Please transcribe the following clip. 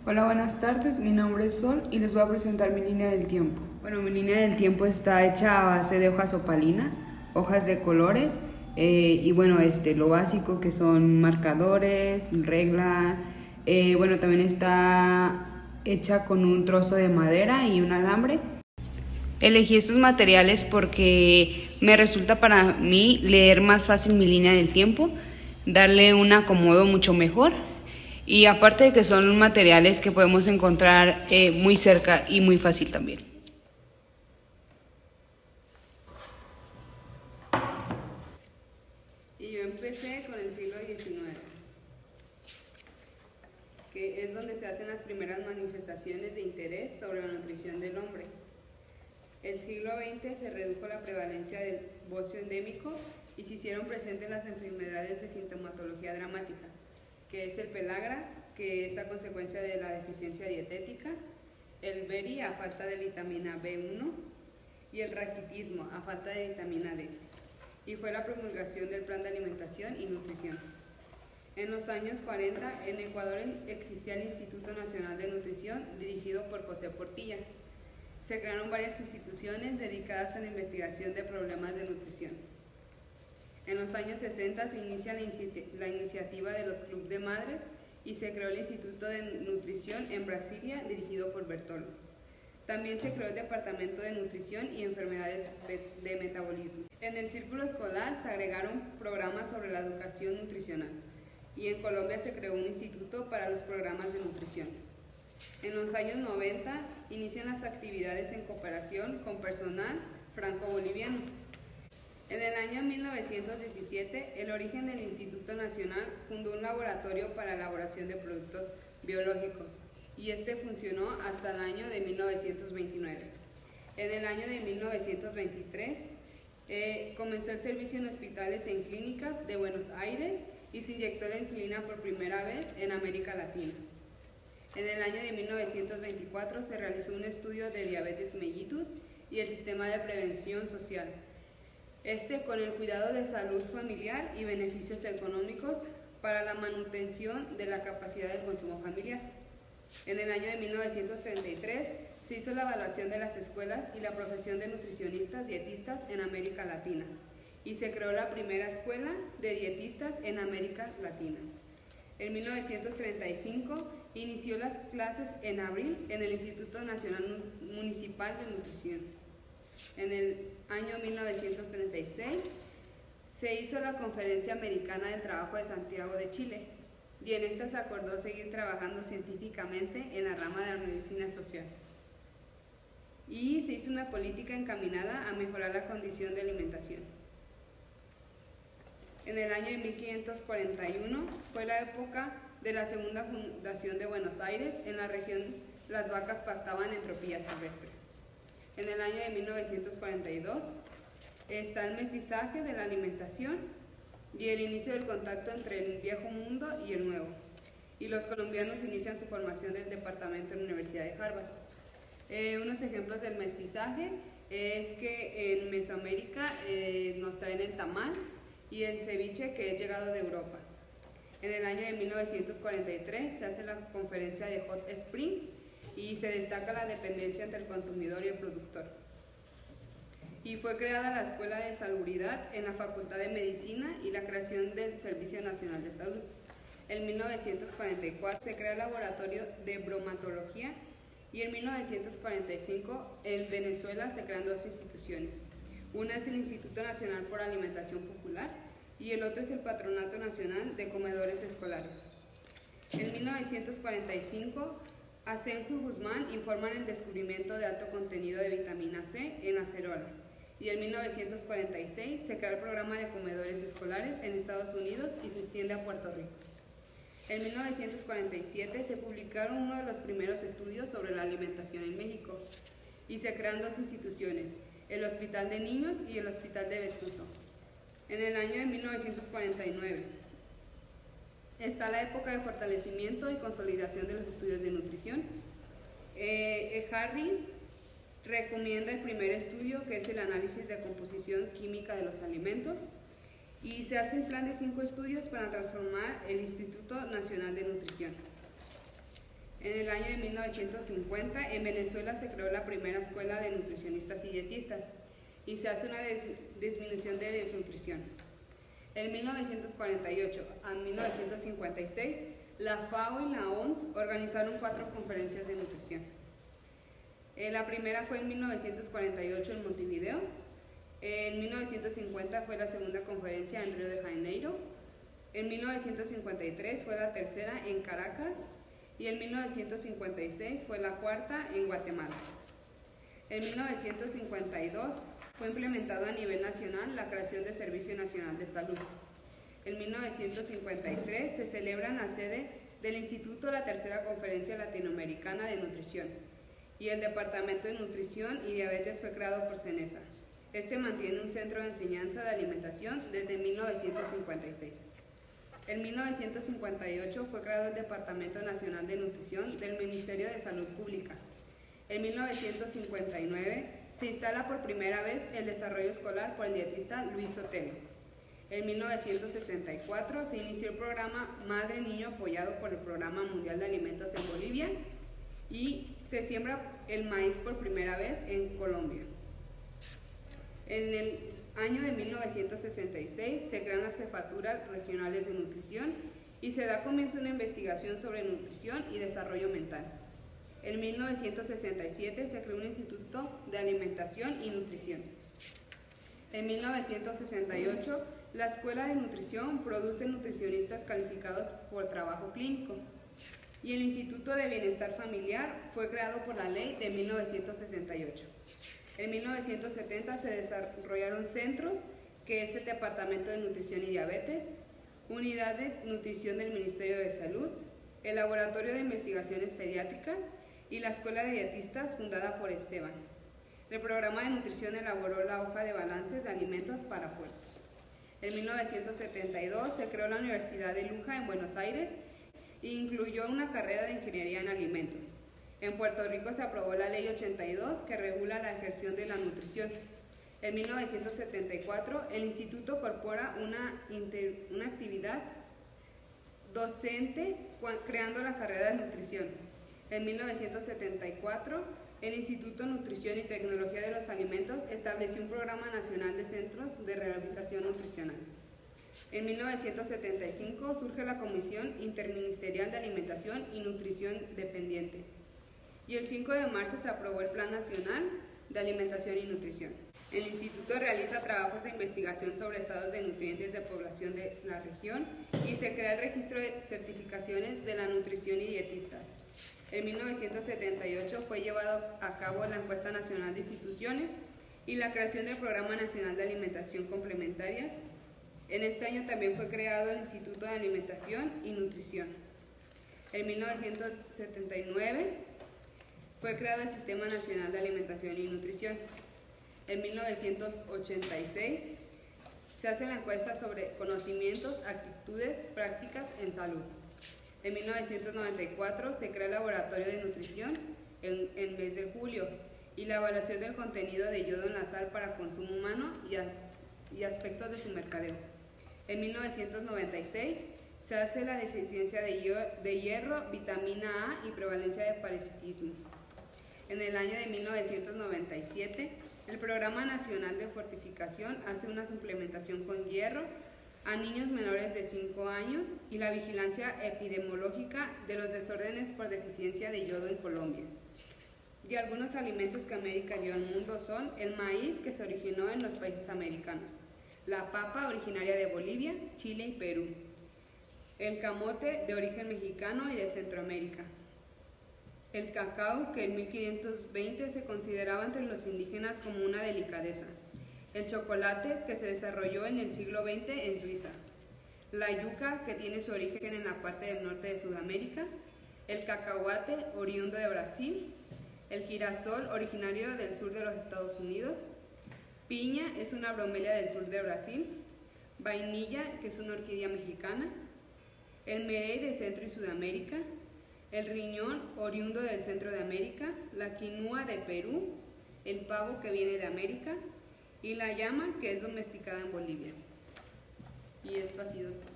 Hola, buenas tardes. Mi nombre es Sol y les voy a presentar mi línea del tiempo. Bueno, mi línea del tiempo está hecha a base de hojas opalina, hojas de colores y bueno, lo básico que son marcadores, regla. Bueno, también está hecha con un trozo de madera y un alambre. Elegí estos materiales porque me resulta para mí leer más fácil mi línea del tiempo, darle un acomodo mucho mejor y aparte de que son materiales que podemos encontrar muy cerca y muy fácil también. Y yo empecé con el siglo XIX, que es donde se hacen las primeras manifestaciones de interés sobre la nutrición del hombre. El siglo XX se redujo la prevalencia del bocio endémico y se hicieron presentes las enfermedades de sintomatología dramática, que es el pelagra, que es a consecuencia de la deficiencia dietética, el beri a falta de vitamina B1 y el raquitismo a falta de vitamina D. Y fue la promulgación del Plan de Alimentación y Nutrición. En los años 40, en Ecuador existía el Instituto Nacional de Nutrición, dirigido por José Portilla. Se crearon varias instituciones dedicadas a la investigación de problemas de nutrición. En los años 60 se inicia la iniciativa de los clubes de madres y se creó el Instituto de Nutrición en Brasilia, dirigido por Bertolo. También se creó el Departamento de Nutrición y Enfermedades de Metabolismo. En el círculo escolar se agregaron programas sobre la educación nutricional y en Colombia se creó un instituto para los programas de nutrición. En los años 90 inician las actividades en cooperación con personal franco-boliviano. En el año 1917, El Origen del Instituto Nacional fundó un laboratorio para elaboración de productos biológicos y este funcionó hasta el año de 1929. En el año de 1923 comenzó el servicio en hospitales en clínicas de Buenos Aires y se inyectó la insulina por primera vez en América Latina. En el año de 1924 se realizó un estudio de diabetes mellitus y el sistema de prevención social, con el cuidado de salud familiar y beneficios económicos para la manutención de la capacidad del consumo familiar. En el año de 1933 se hizo la evaluación de las escuelas y la profesión de nutricionistas dietistas en América Latina y se creó la primera escuela de dietistas en América Latina. En 1935 inició las clases en abril en el Instituto Nacional Municipal de Nutrición. En el año 1936 se hizo la Conferencia Americana del Trabajo de Santiago de Chile y en esta se acordó seguir trabajando científicamente en la rama de la medicina social. Y se hizo una política encaminada a mejorar la condición de alimentación. En el año de 1541 fue la época de la segunda fundación de Buenos Aires. En la región las vacas pastaban en tropillas silvestres. En el año de 1942 está el mestizaje de la alimentación y el inicio del contacto entre el viejo mundo y el nuevo. Y los colombianos inician su formación del departamento en la Universidad de Harvard. Unos ejemplos del mestizaje es que en Mesoamérica nos traen el tamal y el ceviche, que es llegado de Europa. En el año de 1943 se hace la conferencia de Hot Spring y se destaca la dependencia entre el consumidor y el productor. Y fue creada la Escuela de Salubridad en la Facultad de Medicina y la creación del Servicio Nacional de Salud. En 1944 se crea el Laboratorio de Bromatología y en 1945 en Venezuela se crean dos instituciones. Una es el Instituto Nacional por Alimentación Popular y el otro es el Patronato Nacional de Comedores Escolares. En 1945, Asenjo y Guzmán informan el descubrimiento de alto contenido de vitamina C en acerola. Y en 1946 se crea el programa de comedores escolares en Estados Unidos y se extiende a Puerto Rico. En 1947 se publicaron uno de los primeros estudios sobre la alimentación en México y se crean dos instituciones, el Hospital de Niños y el Hospital de Vestusto. En el año de 1949 está la época de fortalecimiento y consolidación de los estudios de nutrición. Harris recomienda el primer estudio, que es el análisis de composición química de los alimentos, y se hace el plan de 5 estudios para transformar el Instituto Nacional de Nutrición. En el año de 1950, en Venezuela se creó la primera escuela de nutricionistas y dietistas y se hace una disminución de desnutrición. En 1948 a 1956, la FAO y la OMS organizaron 4 conferencias de nutrición. La primera fue en 1948 en Montevideo. En 1950 fue la segunda conferencia en Río de Janeiro. En 1953 fue la tercera en Caracas. Y en 1956 fue la cuarta en Guatemala. En 1952 fue implementado a nivel nacional la creación del Servicio Nacional de Salud. En 1953 se celebra en la sede del Instituto la tercera Conferencia Latinoamericana de Nutrición y el Departamento de Nutrición y Diabetes fue creado por CENESA. Este mantiene un centro de enseñanza de alimentación desde 1956. En 1958 fue creado el Departamento Nacional de Nutrición del Ministerio de Salud Pública. En 1959 se instala por primera vez el desarrollo escolar por el dietista Luis Sotelo. En 1964 se inició el programa Madre Niño apoyado por el Programa Mundial de Alimentos en Bolivia y se siembra el maíz por primera vez en Colombia. En el año de 1966 se crean las jefaturas regionales de nutrición y se da comienzo a una investigación sobre nutrición y desarrollo mental. En 1967 se creó un Instituto de Alimentación y Nutrición. En 1968 la Escuela de Nutrición produce nutricionistas calificados por trabajo clínico y el Instituto de Bienestar Familiar fue creado por la ley de 1968. En 1970 se desarrollaron centros, que es el Departamento de Nutrición y Diabetes, Unidad de Nutrición del Ministerio de Salud, el Laboratorio de Investigaciones Pediátricas y la Escuela de Dietistas fundada por Esteban. El programa de nutrición elaboró la hoja de balances de alimentos para Puerto. En 1972 se creó la Universidad de Luja en Buenos Aires e incluyó una carrera de Ingeniería en Alimentos. En Puerto Rico se aprobó la Ley 82 que regula la ejerción de la nutrición. En 1974 el Instituto incorpora una actividad docente creando la carrera de nutrición. En 1974 el Instituto de Nutrición y Tecnología de los Alimentos estableció un programa nacional de centros de rehabilitación nutricional. En 1975 surge la Comisión Interministerial de Alimentación y Nutrición Dependiente. Y el 5 de marzo se aprobó el Plan Nacional de Alimentación y Nutrición. El instituto realiza trabajos de investigación sobre estados de nutrientes de población de la región y se crea el registro de certificaciones de la nutrición y dietistas. En 1978 fue llevado a cabo la encuesta nacional de instituciones y la creación del Programa Nacional de Alimentación Complementarias. En este año también fue creado el Instituto de Alimentación y Nutrición. En 1979 fue creado el Sistema Nacional de Alimentación y Nutrición. En 1986 se hace la encuesta sobre conocimientos, actitudes, prácticas en salud. En 1994 se crea el Laboratorio de Nutrición en el mes de julio y la evaluación del contenido de yodo en la sal para consumo humano y aspectos de su mercadeo. En 1996 se hace la deficiencia de hierro, vitamina A y prevalencia de parasitismo. En el año de 1997, el Programa Nacional de Fortificación hace una suplementación con hierro a niños menores de 5 años y la vigilancia epidemiológica de los desórdenes por deficiencia de yodo en Colombia. Y algunos alimentos que América dio al mundo son el maíz, que se originó en los países americanos, la papa, originaria de Bolivia, Chile y Perú, el camote, de origen mexicano y de Centroamérica, el cacao, que en 1520 se consideraba entre los indígenas como una delicadeza, el chocolate, que se desarrolló en el siglo XX en Suiza, la yuca, que tiene su origen en la parte del norte de Sudamérica, el cacahuate, oriundo de Brasil, el girasol, originario del sur de los Estados Unidos, piña, es una bromelia del sur de Brasil, vainilla, que es una orquídea mexicana, el merey de Centro y Sudamérica, el riñón, oriundo del centro de América, la quinua de Perú, el pavo, que viene de América, y la llama, que es domesticada en Bolivia. Y esto ha sido todo.